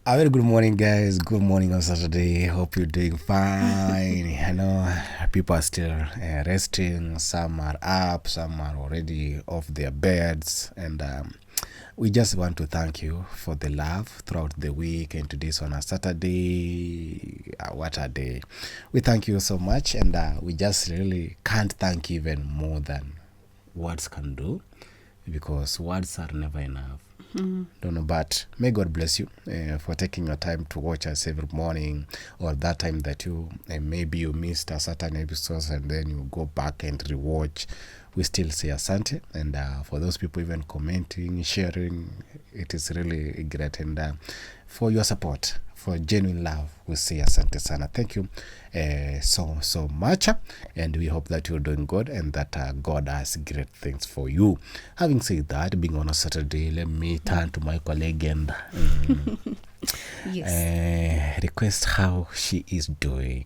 A very good morning, guys. Good morning on Saturday. Hope you're doing fine. I know people are still resting. Some are up, some are already off their beds. And we just want to thank you for the love throughout the week. And today's on a Saturday. What a day. We thank you so much. And we just really can't thank even more than words can do, because words are never enough. Don't know, but may God bless you for taking your time to watch us every morning, or that time that you maybe you missed a certain episode and then you go back and rewatch. We still say asante, and for those people even commenting, sharing, it is really great. And for your support, for genuine love, we say asante sana. Thank you so much, and we hope that you're doing good and that God has great things for you. Having said that, being on a Saturday, let me turn to my colleague and request how she is doing.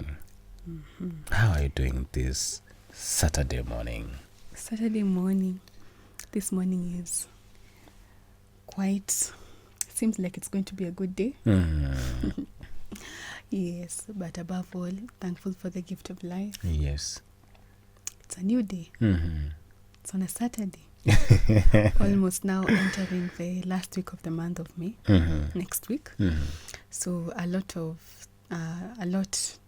How are you doing this Saturday morning? This morning is quite, seems like it's going to be a good day. Yes, but above all, thankful for the gift of life. Yes. It's a new day. It's on a Saturday. Almost now entering the last week of the month of May. Next week. So a lot to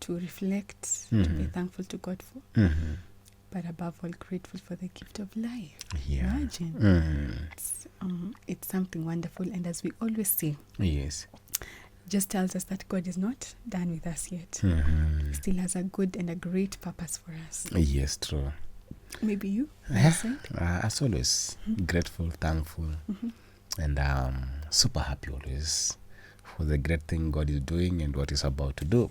reflect, to be thankful to God for. But above all, grateful for the gift of life. Yeah. Imagine. It's something wonderful. And as we always say, Yes. just tells us that God is not done with us yet. He still has a good and a great purpose for us. Yes, true. Maybe you? As always, grateful, thankful, and super happy always for the great thing God is doing and what He's about to do.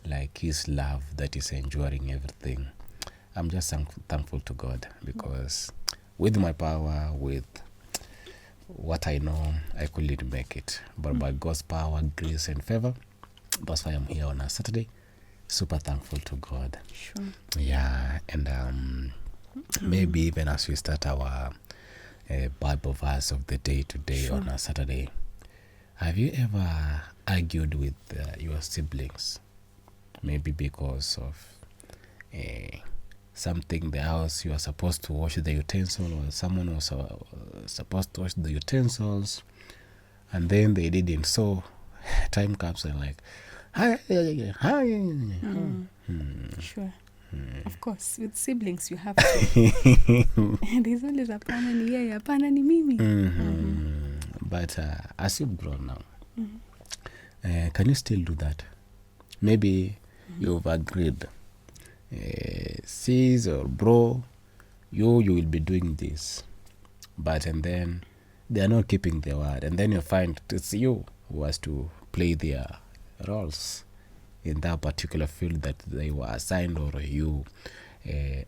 Like His love that is enduring everything. I'm just thankful to God, because with my power, with what I know, I couldn't make it. But by God's power, grace, and favor, that's why I'm here on a Saturday. Super thankful to God. Sure. Yeah, and maybe even as we start our Bible verse of the day today on a Saturday, have you ever argued with your siblings? Maybe because of something in the house, you are supposed to wash the utensil, or someone was supposed to wash the utensils, and then they didn't. So time comes and like, Sure. Of course, with siblings you have to. There's always a pana ni yeye, a pana ni mimi. But as you've grown now, can you still do that? Maybe you've agreed, sis or bro, you will be doing this, and then they are not keeping their word, and then you find it's you who has to play their roles in that particular field that they were assigned, or you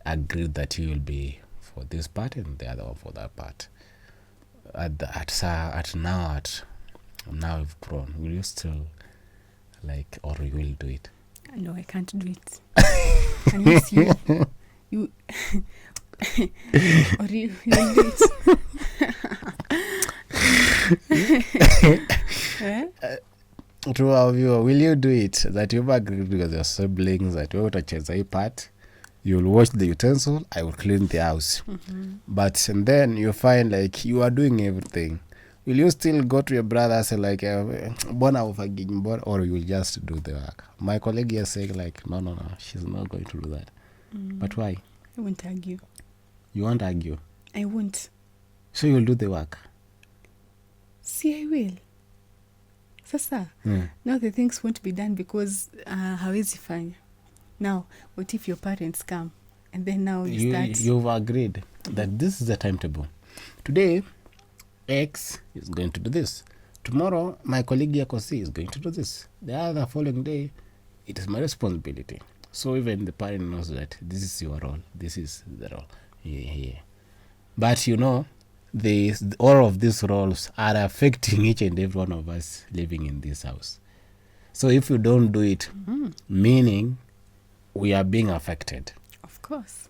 agreed that you will be for this part and the other one for that part. Now you've grown, will you still or you will do it? No, I can't do it. Unless you or you will do it. To our viewer, will you do it? That you've agreed with your siblings that you will change a part, you'll wash the utensil, I will clean the house. And then you find you are doing everything. Will you still go to your brother and say or you will just do the work? My colleague is saying no, she's not going to do that. But why? I won't argue. You won't argue? I won't. So you'll do the work? See, I will. Sasa, now the things won't be done because hawezi fanya. Now, what if your parents come and then now you've agreed that this is the timetable. Today, X is going to do this. Tomorrow, my colleague Yakosi is going to do this. The other following day, it is my responsibility. So even the parent knows that this is your role. This is the role. Yeah. But all of these roles are affecting each and every one of us living in this house. So if you don't do it, meaning we are being affected. Of course.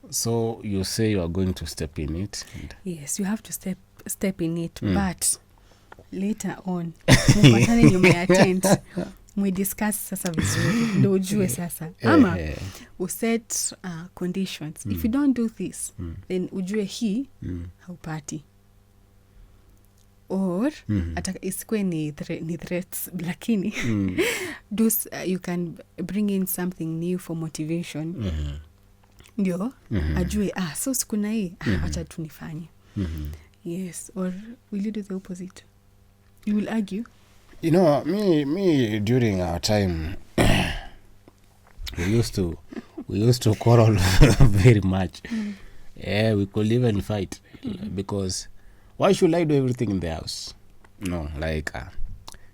So you say you are going to step in it? Yes, you have to step in it, but later on mpatane nyuma ya tent discuss sasa vizuri ndo ujue sasa ama uset conditions. If you don't do this then ujue hii haupati, or isikwe ni threats, lakini you can bring in something new for motivation. Ndio ajue so siku na hii acha tunifanye. Yes, or will you do the opposite? You will argue. You know, me during our time we used to quarrel very much. Yeah, we could even fight because why should I do everything in the house? No, like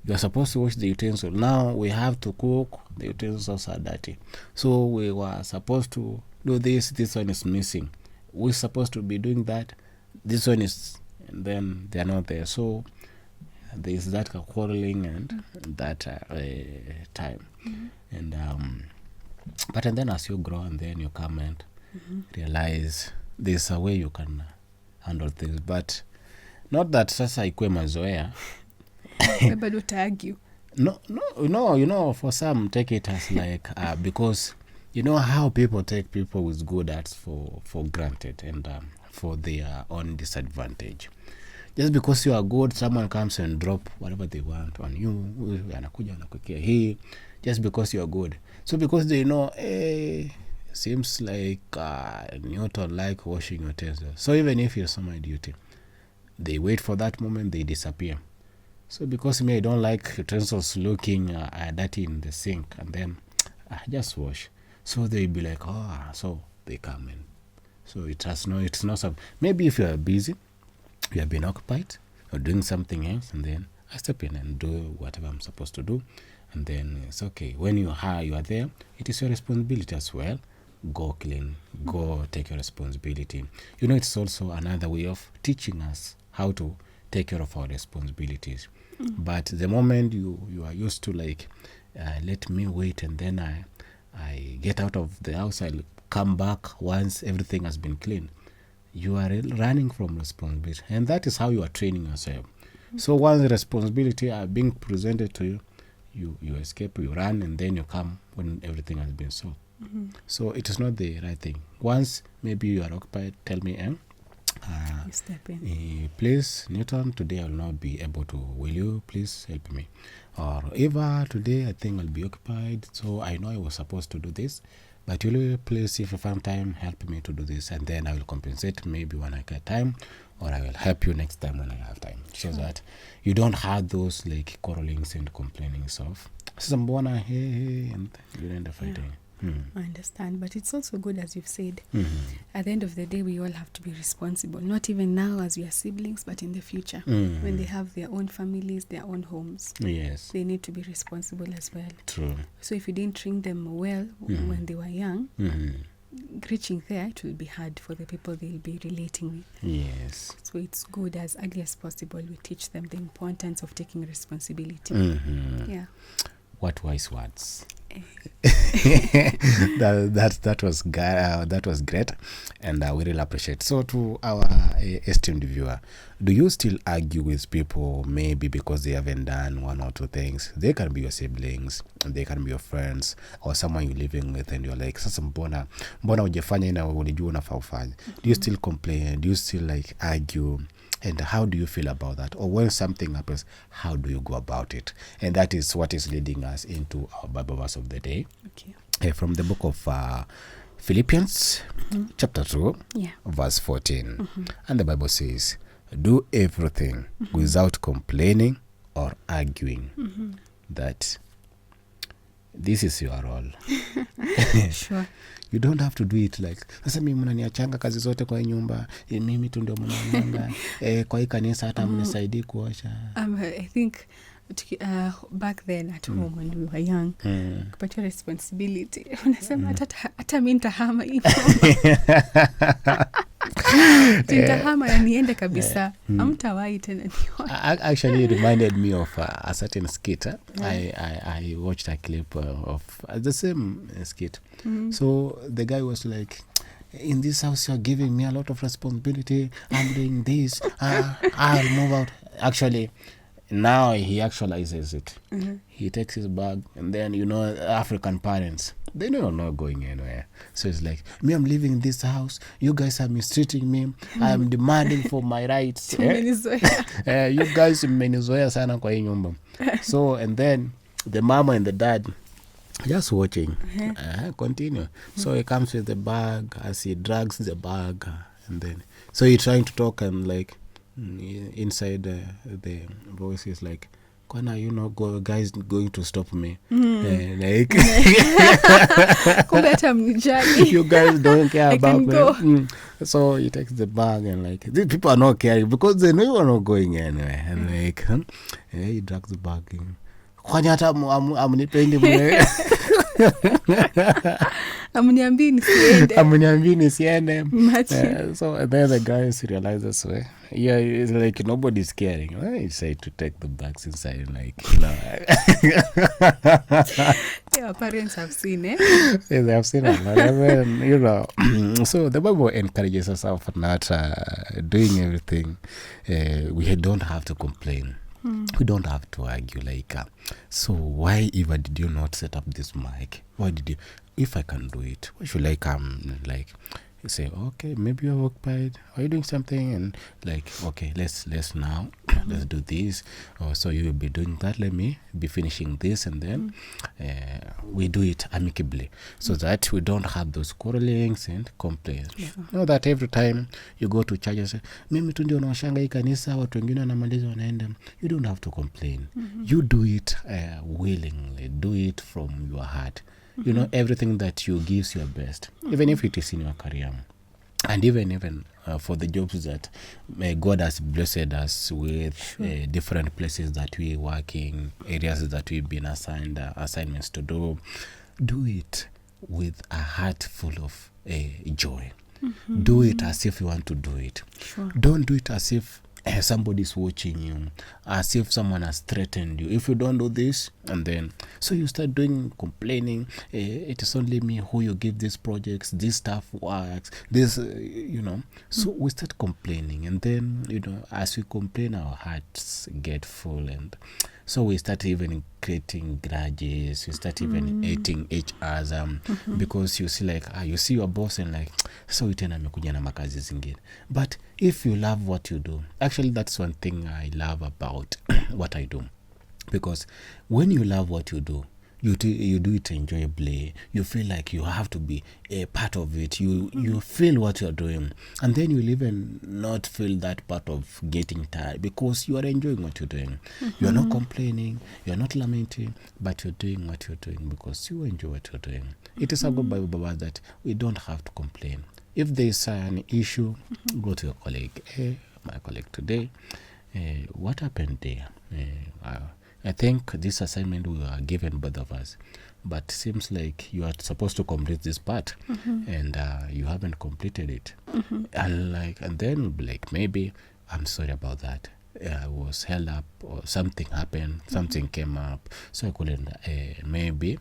you're supposed to wash the utensils. Now we have to cook. The utensils are dirty. So we were supposed to do this. This one is missing. We're supposed to be doing that. This one is, and then they're not there. So there's that quarreling and that time. And but and then as you grow and then you come and realize there's a way you can handle things, but not that sasa ikue mazoea. But don't argue. No, you know, for some take it as like because you know how people take people with good acts for granted and for their own disadvantage. Just because you are good, someone comes and drop whatever they want on you, anakuja anakuwekea hii, just because you are good. So because they know, seems like Newton like washing utensils. So even if you're on my duty, they wait for that moment, they disappear. So because me, I don't like utensils looking dirty in the sink, and then I just wash. So they be like, so they come in. So it's not so. Maybe if you are busy, you have been occupied or doing something else, and then I step in and do whatever I'm supposed to do, and then it's okay. When you are there, it is your responsibility as well. Go clean, go take your responsibility. You know, it's also another way of teaching us how to take care of our responsibilities. But the moment you are used to like, let me wait, and then I get out of the house, I'll come back once everything has been clean. You are running from responsibility, and that is how you are training yourself. So once the responsibility are being presented to you, you escape, you run, and then you come when everything has been solved. So it is not the right thing. Once maybe you are occupied, tell me, you step in. Please, Newton, today I will not be able to. Will you please help me? Or Eva, today I think I'll be occupied, so I know I was supposed to do this, but will you please, if you find time, help me to do this, and then I will compensate maybe when I get time, or I will help you next time when I have time. Sure. So that you don't have those like quarrelings and complainings of Sambona, hey, and you end up fighting. I understand, but it's also good, as you've said. At the end of the day, we all have to be responsible, not even now as we are siblings, but in the future, when they have their own families, their own homes. Yes, they need to be responsible as well. True. So if you didn't train them well when they were young, reaching there, it will be hard for the people they'll be relating with. Yes. So it's good, as early as possible, we teach them the importance of taking responsibility. Yeah. What wise words. that was great, and we really appreciate. So to our esteemed viewer, do you still argue with people maybe because they haven't done one or two things? They can be your siblings, they can be your friends, or someone you're living with, and you're like, sasa mbona hujafanya ina ulijua unafaa ufanye. Do you still complain? Do you still like argue? And how do you feel about that? Or when something happens, how do you go about it? And that is what is leading us into our Bible verse of the day. Okay. From the book of Philippians, chapter 2, verse 14. And the Bible says, do everything without complaining or arguing. That this is your role. Sure. You don't have to do it like, sasa mimi mnaniachanga kazi zote kwa nyumba, mimi tu ndio mnaonanga, kwa hii kanisa hata mnisaidii kuosha. I think back then at home when we were young, kupatiwa responsibility, unasema hata mimi nitahama hivyo. Nitahama na niende kabisa. Hamtawahi tena nione. Actually, it reminded me of a certain skit. I watched a clip of the same skit. So the guy was like, in this house you're giving me a lot of responsibility, I'm doing this, I'll move out. Actually, now he actualizes it. Mm-hmm. He takes his bag, and then African parents, they don't know going anywhere. So it's like, me, I'm leaving this house. You guys are mistreating me. I'm demanding for my rights. You guys mmenizoea sana kwa hii nyumba. So and then the mama and the dad just watching. Continue. So he comes with the bag as he drags the bag, and then so he trying to talk, and like inside the voice is like, Kwana, guys going to stop me. Like you guys don't care about me. So he takes the bag, and like these people are not caring because they know you are not going anywhere. And like he drags the bag in. Kwani hata amnipendi mwe. Amniambii nisiende. So and then the guys realizes, it's like nobody's caring. He decided to take the bags inside, like, Your parents have seen, Yes, they have seen it. So the Bible encourages us of not doing everything. We don't have to complain. We don't have to argue, like, so why even did you not set up this mic? Why did you? If I can do it, why should I come? Like, say, okay, maybe you're occupied. Are you doing something? And like, okay, let's now let's do this. So you will be doing that. Let me be finishing this, and then we do it amicably, so that we don't have those quarrelings and complaints. Know that every time you go to church, you say, mimi tu ndio naoshanga hii kanisa, watu wengine wanamaliza wanaenda. You don't have to complain. You do it willingly. Do it from your heart. Everything that you gives your best, even if it is in your career, and even for the jobs that God has blessed us with, different places that we working, areas that we've been assigned assignments to do it with a heart full of joy. Do it as if you want to do it. Don't do it as if somebody's watching you, as if someone has threatened you. If you don't do this, and then so you start complaining, it is only me who you give these projects, this stuff works, this so we start complaining, and then as we complain, our hearts get full, and so we start even creating grudges. We start even hating each other, because you see, like, you see your boss and like, so tena amekuja na makazi zingine. But if you love what you do, actually that's one thing I love about what I do, because when you love what you do, you do it enjoyably. You feel like you have to be a part of it. You feel what you're doing, and then you'll even not feel that part of getting tired, because you are enjoying what you're doing. You're not complaining, you're not lamenting, but you're doing what you're doing because you enjoy what you're doing. It is a good Bible verse that we don't have to complain. If there's an issue, go to your colleague. Hey, my colleague today, what happened there? I think this assignment we were given, both of us, but seems like you are supposed to complete this part, and you haven't completed it. And then we'll be like, maybe I'm sorry about that. I was held up, or something happened, something came up, so I couldn't maybe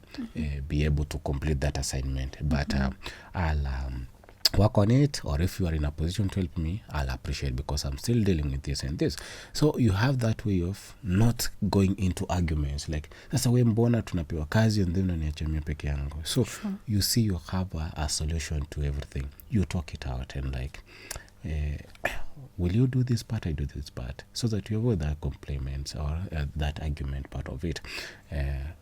be able to complete that assignment. But I'll work on it, or if you are in a position to help me, I'll appreciate, because I'm still dealing with this and this. So you have that way of not going into arguments, like, sasa we mbona tunapewa kazi and then unaniacha mimi peke yangu. So you see, you have a solution to everything. You talk it out, and like, will you do this part? I do this part, so that you avoid that complaints or that argument part of it.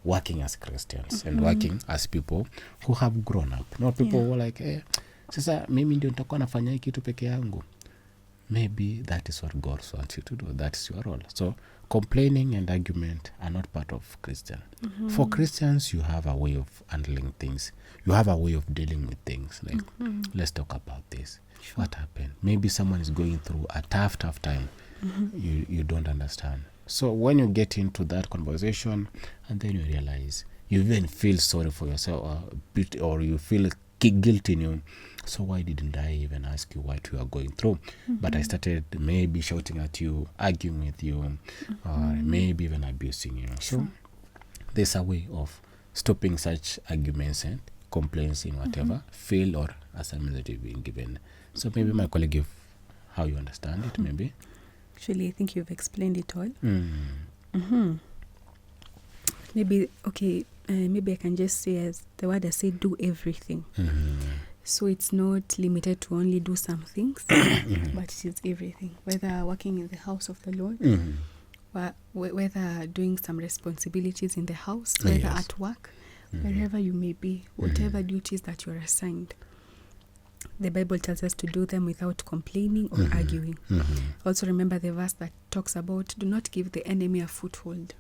Working as Christians and working as people who have grown up, not people who are like, sasa mimi ndio nitakuwa nafanya hiki kitu peke yangu. Maybe that is what God wants you to do. That is your role. So complaining and argument are not part of Christian. For Christians, you have a way of handling things. You have a way of dealing with things. Like, let's talk about this. What happened? Maybe someone is going through a tough time. You don't understand. So when you get into that conversation, and then you realize, you even feel sorry for yourself, or you feel guilt in you. So why didn't I even ask you what you are going through? But I started maybe shouting at you, arguing with you, or maybe even abusing you. So there's a way of stopping such arguments and complaints in whatever field or assignment that you've been given. So maybe my colleague, how you understand it, maybe. Actually, I think you've explained it all. Maybe I can just say, as the word I said, do everything. So it's not limited to only do some things, but it is everything. Whether working in the house of the Lord, whether doing some responsibilities in the house, whether at work, wherever you may be, whatever duties that you are assigned. The Bible tells us to do them without complaining or arguing. Also remember the verse that talks about, do not give the enemy a foothold.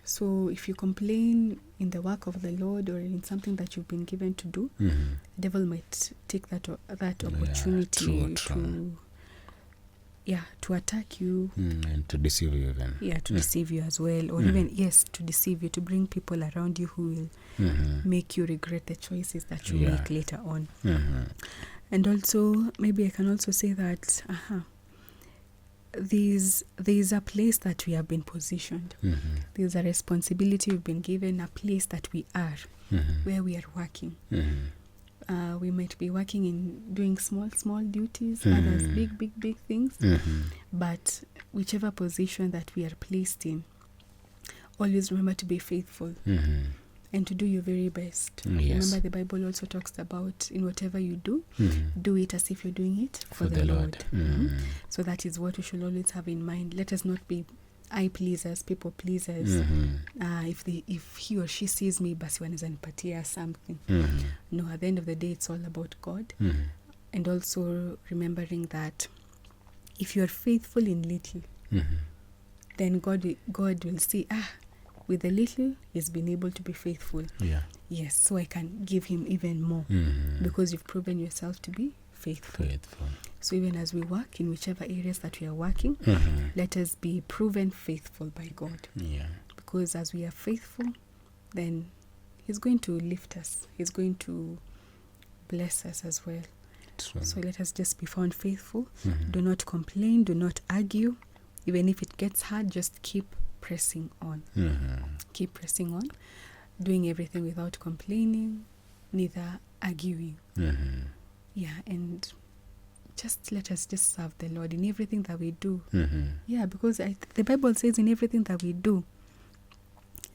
So if you complain in the work of the Lord or in something that you've been given to do, the devil might take that opportunity to attack you. And to deceive you even. Yeah, to deceive you as well. Or even, to deceive you, to bring people around you who will make you regret the choices that you make later on. And also, maybe I can also say that there's a place that we have been positioned. There's a responsibility we've been given, a place that we are, where we are working. We might be working in doing small duties, others big things. But whichever position that we are placed in, always remember to be faithful and to do your very best. Remember the Bible also talks about, in whatever you do, do it as if you're doing it for the Lord. So that is what we should always have in mind. Let us not be eye pleasers, people pleasers. If he or she sees me, basi wanaweza nipatia something. No, at the end of the day, it's all about God. And also remembering that if you are faithful in little, then God will see, with the little, he's been able to be faithful. Yes, so I can give him even more because you've proven yourself to be faithful. So even as we work in whichever areas that we are working, let us be proven faithful by God. Because as we are faithful, then he's going to lift us. He's going to bless us as well. So let us just be found faithful. Do not complain. Do not argue. Even if it gets hard, just keep pressing on. Keep pressing on. Doing everything without complaining, neither arguing. And just let us just serve the Lord in everything that we do. Because the Bible says in everything that we do,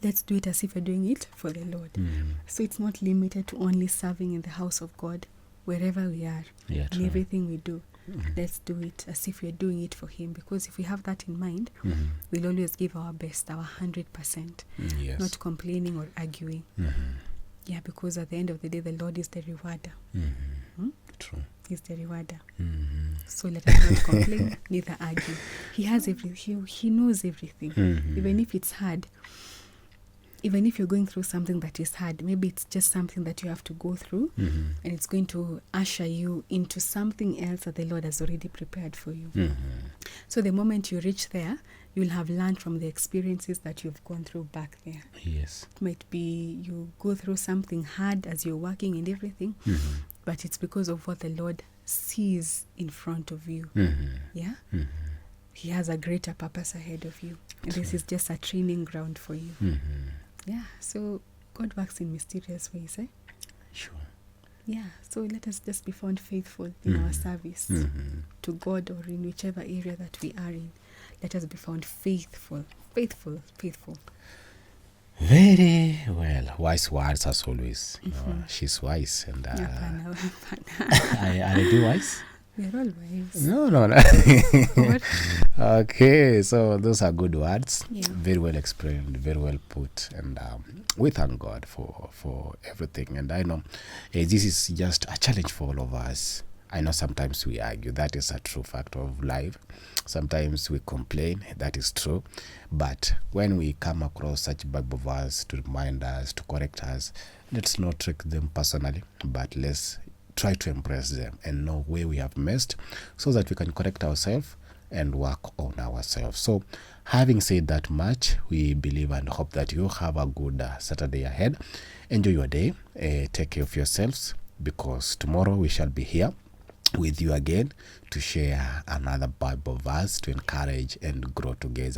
let's do it as if we're doing it for the Lord. So it's not limited to only serving in the house of God. Wherever we are, in everything we do, let's do it as if we're doing it for him. Because if we have that in mind, we'll always give our best, our 100%, not complaining or arguing. Because at the end of the day, the Lord is the rewarder. True. He's the rewarder. So let us not complain, neither argue. He has everything. He knows everything. Even if it's hard, even if you're going through something that is hard, maybe it's just something that you have to go through, and it's going to usher you into something else that the Lord has already prepared for you. So the moment you reach there, you'll have learned from the experiences that you've gone through back there. It might be you go through something hard as you're working and everything, but it's because of what the Lord sees in front of you. He has a greater purpose ahead of you. And this is just a training ground for you. So God works in mysterious ways, so let us just be found faithful in our service to God, or in whichever area that we are in. Let us be found faithful. Very well. Wise words as always. She's wise, and are you wise? We're all wise. No. Okay, so those are good words. Very well explained, very well put, and we thank God for everything. And I know this is just a challenge for all of us. I know sometimes we argue. That is a true fact of life. Sometimes we complain. That is true. But when we come across such Bible verse to remind us, to correct us, let's not take them personally, but let's try to embrace them and know where we have missed, so that we can correct ourselves and work on ourselves. So having said that much, we believe and hope that you have a good Saturday ahead. Enjoy your day. Take care of yourselves, because tomorrow we shall be here with you again to share another Bible verse to encourage and grow together.